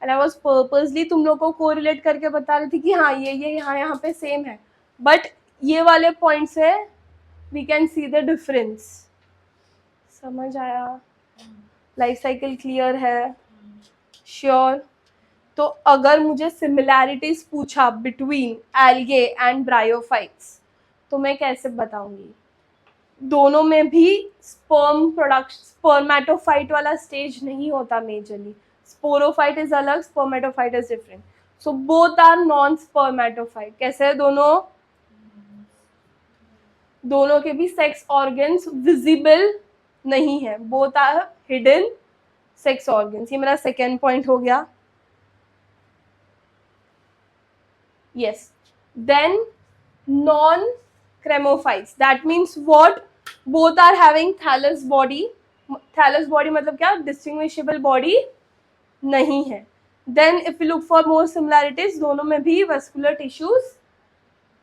एंड आई वाज पर्पसली तुम लोग को कोरिलेट करके बता रही थी कि हाँ ये यहाँ पे सेम है, बट ये वाले पॉइंट से we can see the difference. समझ आया? लाइफ साइकिल क्लियर है? श्योर? तो अगर मुझे सिमिलैरिटीज पूछा बिटवीन एल्गे एंड ब्रायोफाइट्स तो मैं कैसे बताऊंगी? दोनों में भी स्पर्मेटोफाइट वाला स्टेज नहीं होता मेजरली, स्पोरोफाइट इज अलग, spermatophyte is different, so both are non spermatophyte. कैसे है दोनों? दोनों के भी सेक्स ऑर्गन्स विजिबल नहीं है, both are hidden sex organs. ये मेरा सेकेंड पॉइंट हो गया। Yes. Then non-chromophytes. That means what? Both are having thallus body. Thallus body मतलब क्या? Distinguishable body नहीं है। Then if we look for more similarities, दोनों में भी vascular tissues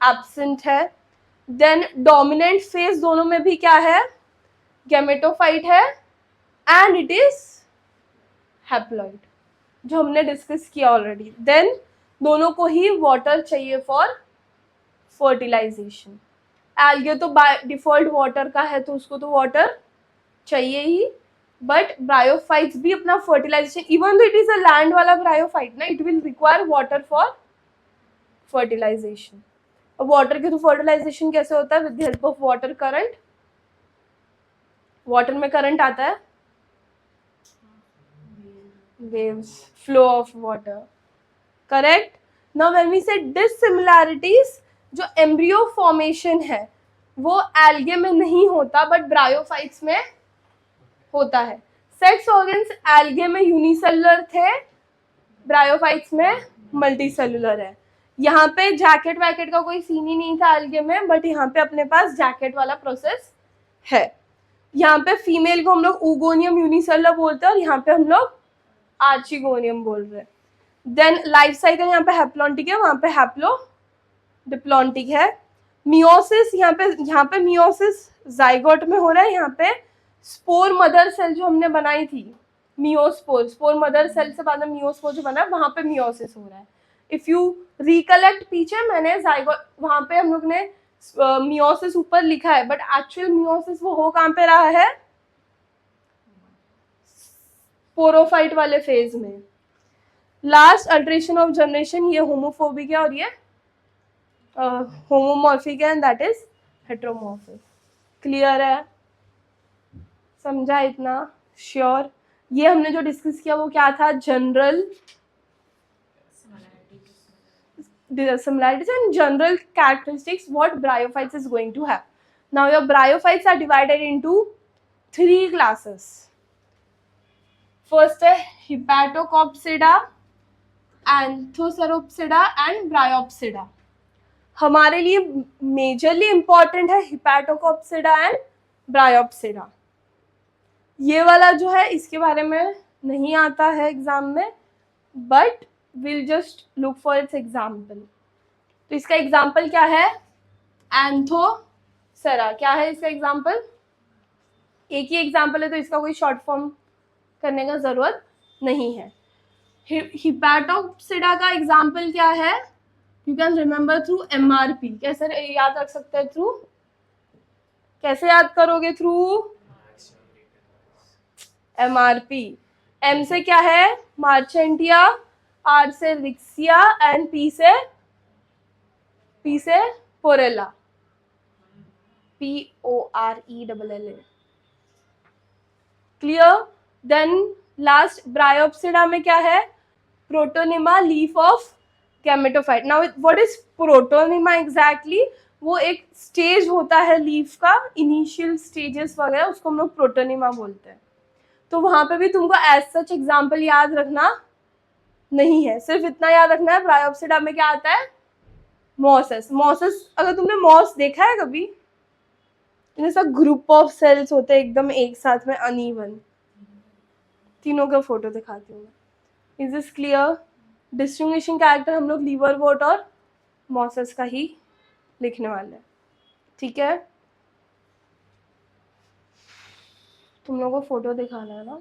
absent है। Then dominant phase दोनों में भी क्या है? Gametophyte है and it is haploid, जो हमने डिस्कस किया ऑलरेडी। देन दोनों को ही वाटर चाहिए फॉर फर्टिलाइजेशन। एल्गे तो बाय डिफॉल्ट वाटर का है तो उसको तो वाटर चाहिए ही, बट ब्रायोफाइट्स भी अपना fertilization, even though it is a land वाला ब्रायोफाइट ना, it will require water for fertilization. अब वाटर के थ्रू फर्टिलाइजेशन कैसे होता है? With the help of water current. Water में करंट आता है, waves, flow of water, correct? Now when we say dissimilarities, जो एम्ब्रियो फॉर्मेशन है वो एल्गे में नहीं होता बट ब्रायोफाइट्स में होता है। सेक्स ऑर्गन्स एल्गे में यूनिसेलुलर थे, ब्रायोफाइट्स में मल्टीसेलुलर है। यहाँ पे जैकेट वैकेट का कोई सीन ही नहीं था एल्गे में, बट यहाँ पे अपने पास जैकेट वाला प्रोसेस है। यहाँ पे फीमेल को हम लोग ऊगोनियम यूनिसेलुलर बोलते हैं और यहाँ पे हम लोग आर्चिगोनियम बोल रहे हैं। देन लाइफ साइकिल यहाँ पे हैप्लॉन्टिक है, वहाँ पे हैप्लो डिप्लॉन्टिक है। मियोसिस यहाँ पे मियोसिस जाइगोट में हो रहा है। यहाँ पे स्पोर मदर सेल जो हमने बनाई थी, मियोस्पोर, स्पोर मदर सेल से बाद में मियोस्पोर जो बना है वहाँ पे मियोसिस हो रहा है। इफ यू रिकलेक्ट पीछे मैंने जाइगोट वहाँ पे हम लोग ने मियोसिस ऊपर लिखा है, बट एक्चुअल मियोसिस वो हो कहाँ पे रहा है? स्पोरोफाइट वाले फेज में। लास्ट अल्ट्रेशन ऑफ जनरेशन, ये होमोफोबिक है और ये होमोमॉर्फिक है, and that is heteromorphic. Clear है? समझा इतना? श्योर? ये हमने जो डिस्कस किया वो क्या था? General similarities and general characteristics what bryophytes is going to have. Now your bryophytes are divided into 3 classes. First है Hepatocopsida, Anthoceropsida and Bryopsida. हमारे लिए मेजरली इम्पॉर्टेंट है Hepatocopsida एंड Bryopsida। ये वाला जो है इसके बारे में नहीं आता है एग्जाम में, but will just look for its example. तो इसका एग्जाम्पल क्या है? एंथोसेरा। क्या है इसका एग्जाम्पल? एक ही एग्जाम्पल है तो इसका कोई शॉर्ट फॉर्म करने का जरूरत नहीं है। हिपैटोप्सिडा का एग्जाम्पल क्या है? You can remember through MRP। कैसे याद रख सकते हैं? थ्रू, कैसे याद करोगे? Through MRP। M से क्या है? मार्चेंटिया, R से रिक्सिया एंड P से पोरेला, PORELLA। Clear? Then last Bryopsida में क्या है? Protonema, leaf of gametophyte. Now what is protonema exactly? वो एक स्टेज होता है लीफ का, इनिशियल स्टेजेस वगैरह, उसको हम लोग प्रोटोनिमा बोलते हैं। तो वहां पे भी तुमको एज सच एग्जाम्पल याद रखना नहीं है, सिर्फ इतना याद रखना है ब्रायोप्सिडा में क्या आता है? मॉसेस। मॉसेस अगर तुमने मॉस देखा है कभी, इनमें सब ग्रुप ऑफ सेल्स होते हैं एकदम एक साथ में, अनइवन। तीनों का फोटो दिखाती हूँ मैं। Is this clear? Distinguishing character हम लोग लीवरवॉर्ट और मॉसेस का ही लिखने वाले हैं, ठीक है? तुम लोगों को फोटो दिखाना है ना?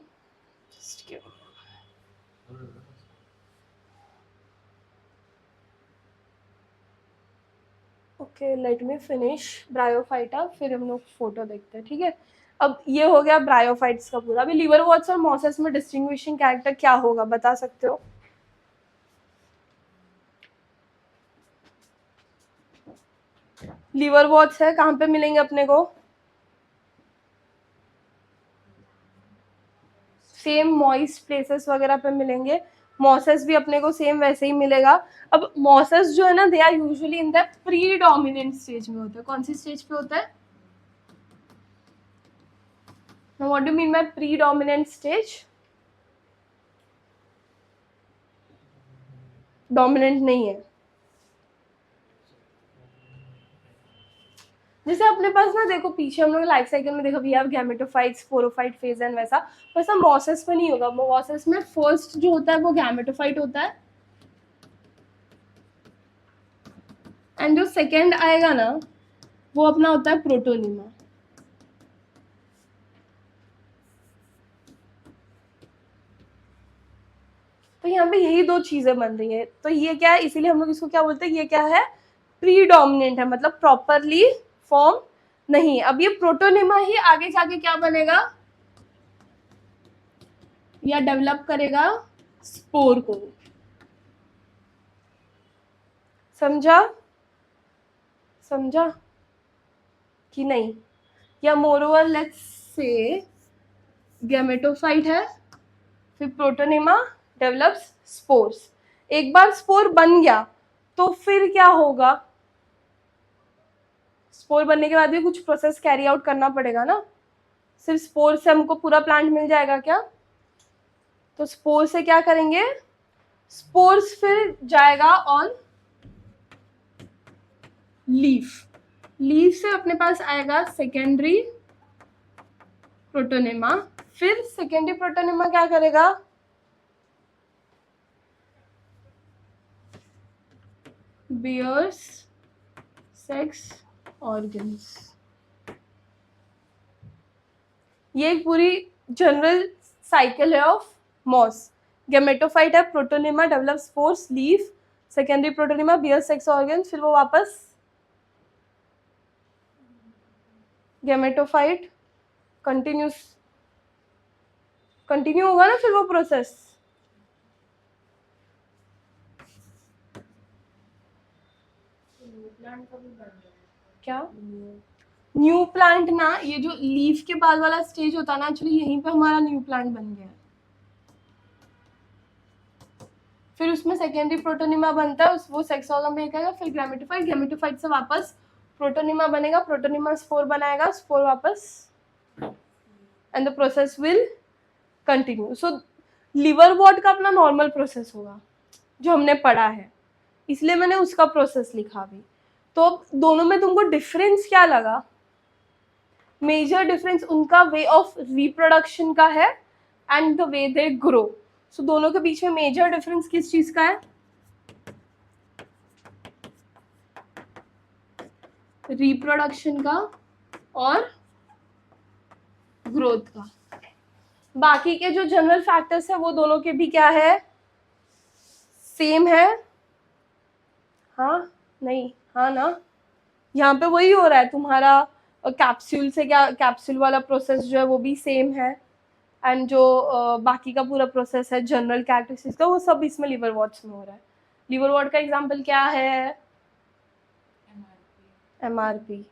Okay, let me finish bryophyta, फिर हम लोग फोटो देखते हैं, ठीक है? अब ये हो गया ब्रायोफाइट्स का पूरा। अभी लीवरवॉर्ट्स और मॉसेस में डिस्टिंग्विशिंग कैरेक्टर क्या होगा बता सकते हो? लीवरवॉर्ट्स है, कहाँ पे मिलेंगे अपने को? सेम मॉइस्ट प्लेसेस वगैरह पे मिलेंगे। मॉसेस भी अपने को सेम वैसे ही मिलेगा। अब मॉसेस जो है ना, they are usually in the predominant stage में होता है। कौन सी स्टेज पे होता है? What do mean by predominant stage? Dominant नहीं है। जैसे अपने पास ना, देखो पीछे हम लोग लाइफ साइकिल में देखो, we have gametophyte, sporophyte phase and वैसा मॉसेस में नहीं होगा। मॉसेस में फर्स्ट जो होता है वो गैमेटोफाइट होता है, एंड जो सेकेंड आएगा ना वो अपना होता है प्रोटोनिमा। तो यहाँ पे यही 2 चीजें बन रही है। तो ये क्या है? इसीलिए हम लोग इसको क्या बोलते हैं? ये क्या है? प्रीडोमिनेंट है, मतलब प्रॉपरली फॉर्म नहीं। अब ये प्रोटोनिमा ही आगे जाके क्या बनेगा? या डेवलप करेगा स्पोर को। समझा समझा कि नहीं? या मोरोवर लेट्स से गैमेटोफाइट है, फिर प्रोटोनेमा डेवलप्स स्पोर्स। एक बार स्पोर बन गया तो फिर क्या होगा? स्पोर बनने के बाद भी कुछ प्रोसेस कैरी आउट करना पड़ेगा ना। सिर्फ स्पोर से हमको पूरा प्लांट मिल जाएगा क्या? तो स्पोर से क्या करेंगे? स्पोर्स फिर जाएगा ऑन लीफ, लीफ से अपने पास आएगा सेकेंडरी प्रोटोनेमा, फिर सेकेंडरी प्रोटोनेमा क्या करेगा? Bears sex organs. ये एक पूरी जनरल साइकिल है ऑफ मॉस। गैमेटोफाइट है, protonema develop spores, leaf, secondary protonema, bear sex organs, फिर वो वापस गैमेटोफाइट कंटिन्यू होगा ना फिर वो प्रोसेस। प्लांट कभी बन रहा है? क्या न्यू प्लांट ना, ये जो लीफ के बाद वाला स्टेज होता है ना, एक्चुअली यहीं पे हमारा न्यू प्लांट बन गया है। फिर उसमें सेकेंडरी प्रोटोनिमा बनता है, वो सेक्स ऑर्गन में आएगा, फिर गैमेटोफाइट, गैमेटोफाइट से वापस प्रोटोनिमा बनेगा, प्रोटोनिमा स्पोर बनाएगा, स्पोर वापस, and the process will continue. So liver what का अपना नॉर्मल प्रोसेस होगा जो हमने पढ़ा है, इसलिए मैंने उसका प्रोसेस लिखा भी। तो अब दोनों में तुमको डिफरेंस क्या लगा? मेजर डिफरेंस उनका वे ऑफ रिप्रोडक्शन का है and the way they grow. So दोनों के बीच में मेजर डिफरेंस किस चीज का है? रिप्रोडक्शन का और ग्रोथ का। बाकी के जो जनरल फैक्टर्स है वो दोनों के भी क्या है? सेम है। हाँ नहीं, हाँ ना, यहाँ पे वही हो रहा है तुम्हारा कैप्सूल से, क्या कैप्सूल वाला प्रोसेस जो है वो भी सेम है, एंड जो बाकी का पूरा प्रोसेस है जनरल कैरेक्टरिस्टिक्स का, वो सब इसमें लिवर वॉट्स में हो रहा है। लिवर वॉट का एग्जांपल क्या है? एमआरपी।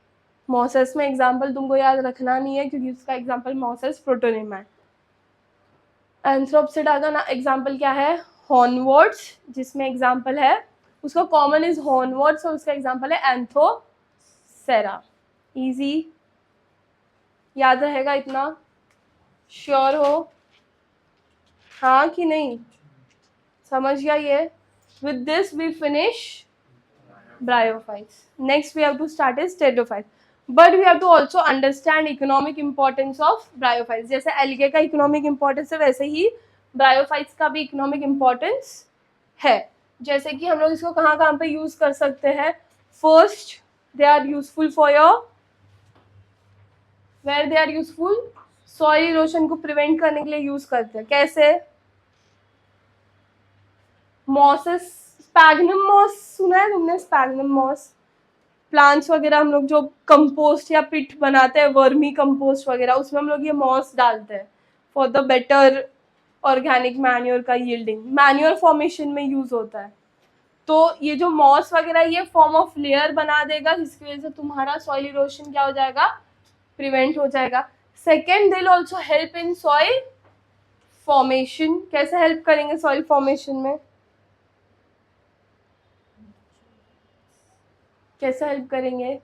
मॉसेस में एग्जांपल तुमको याद रखना नहीं है क्योंकि उसका एग्जांपल मॉसेस प्रोटोनेमा है। एंथ्रोपसिडा का एग्जांपल क्या है? हॉर्नवॉट्स, जिसमें एग्जांपल है उसका कॉमन इज हॉर्नवॉट्स, और उसका एग्जांपल है एंथोसेरा। इजी, याद रहेगा इतना? श्योर हो? हाँ कि नहीं? समझ गया ये? With this we finish bryophytes. Next we have to start is pteridophytes. But we have to also understand economic importance of bryophytes. जैसे algae का economic importance है, वैसे ही bryophytes का भी economic importance है। जैसे कि हम लोग इसको कहाँ कहाँ पे use कर सकते हैं? First, they are useful for your, where they are useful? Soil erosion को prevent करने के लिए use करते हैं। कैसे? Mosses, स्पैग्नम मॉस सुना है तुमने? स्पैग्नम मॉस, प्लांट्स वगैरह हम लोग जो कंपोस्ट या पिट बनाते हैं, वर्मी कंपोस्ट वगैरह, उसमें हम लोग ये मॉस डालते हैं for the better organic manure का यील्डिंग, मैन्योर फॉर्मेशन में यूज होता है। तो ये जो मॉस वगैरह ये फॉर्म ऑफ लेयर बना देगा, जिसकी वजह से तुम्हारा सॉइल इरोशन क्या हो जाएगा? प्रिवेंट हो जाएगा। Second, they will also help in soil formation. कैसे हेल्प करेंगे सॉइल फॉर्मेशन में? कैसे हेल्प करेंगे?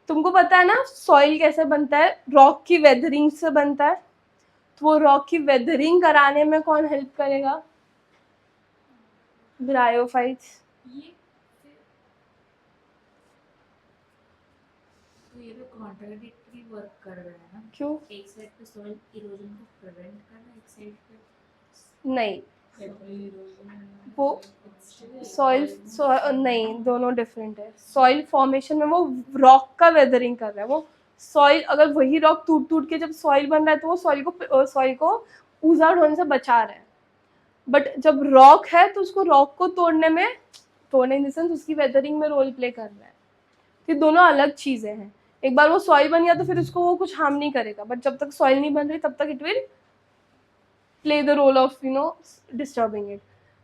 तुमको पता है ना सॉइल कैसे बनता है? रॉक की वेदरिंग से बनता है। तो वो रॉक की वेदरिंग कराने में कौन हेल्प करेगा? ब्रायोफाइट्स। तो ये तो कॉन्ट्राडिक्टरी वर्क कर रहा है ना? क्यों? एक साइड पे सॉइल इरोजन को प्रिवेंट कर रहा है, एक साइड पे नहीं, वो सॉइल नहीं, दोनों डिफरेंट है। सॉइल फॉर्मेशन में वो रॉक का वेदरिंग कर रहा है। वो सॉइल, अगर वही रॉक टूट टूट के जब सॉइल बन रहा है तो वो सॉइल को उजाड़ होने से बचा रहा है। बट जब रॉक है तो उसको रॉक को तोड़ने इन द सेंस उसकी वेदरिंग में रोल प्ले कर रहा है। ये दोनों अलग चीज़ें हैं। एक बार वो सॉइल बन गया तो फिर उसको वो कुछ हार्म नहीं करेगा, बट जब तक सॉइल नहीं बन रही तब तक it will play the role of disturbing it.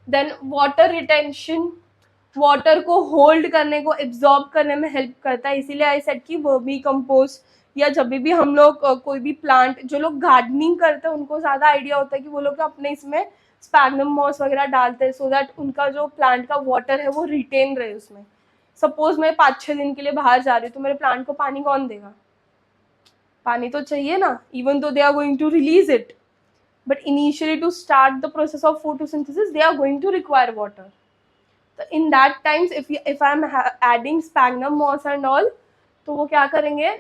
Then water retention, water को होल्ड करने को, एब्जॉर्ब करने में हेल्प करता है, इसीलिए आई सेड कि वर्मी कंपोस्ट या जब भी हम लोग कोई भी प्लांट, जो लोग गार्डनिंग करते हैं उनको ज़्यादा आइडिया होता है कि वो लोग अपने इसमें स्पैग्नम मॉस वगैरह डालते हैं सो दैट उनका जो प्लांट का वाटर है वो रिटेन रहे उसमें। सपोज मैं 5-6 दिन के लिए बाहर जा रही हूँ तो मेरे प्लांट को पानी कौन देगा? पानी तो चाहिए ना, even though they are going to release it, but initially to start the process of photosynthesis they are going to require water. So in that times if I am adding sphagnum moss and all, तो वो क्या करेंगे,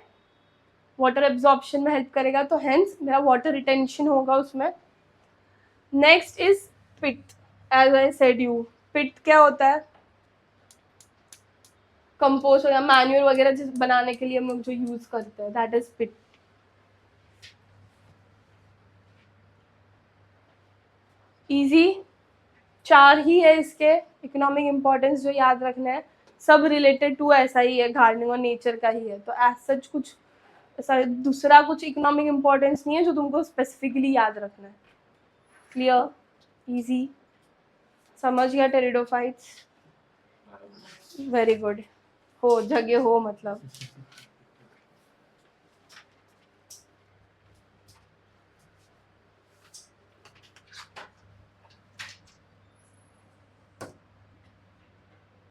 water absorption में help करेगा, तो hence मेरा water retention होगा उसमें। Next is pit, as I said you, pit क्या होता है? कंपोस्ट या मैन्यूर वगैरह जिस बनाने के लिए हम लोग जो यूज करते हैं, दैट इज पिट। इजी, 4 ही है इसके इकोनॉमिक इम्पोर्टेंस जो याद रखना है, सब रिलेटेड टू ऐसा ही है, गार्डनिंग और नेचर का ही है, तो एज सच कुछ ऐसा दूसरा कुछ इकोनॉमिक इम्पोर्टेंस नहीं है जो तुमको स्पेसिफिकली याद रखना है। क्लियर, इजी, समझ गया टेरिडोफाइट्स? वेरी गुड, हो जगह हो मतलब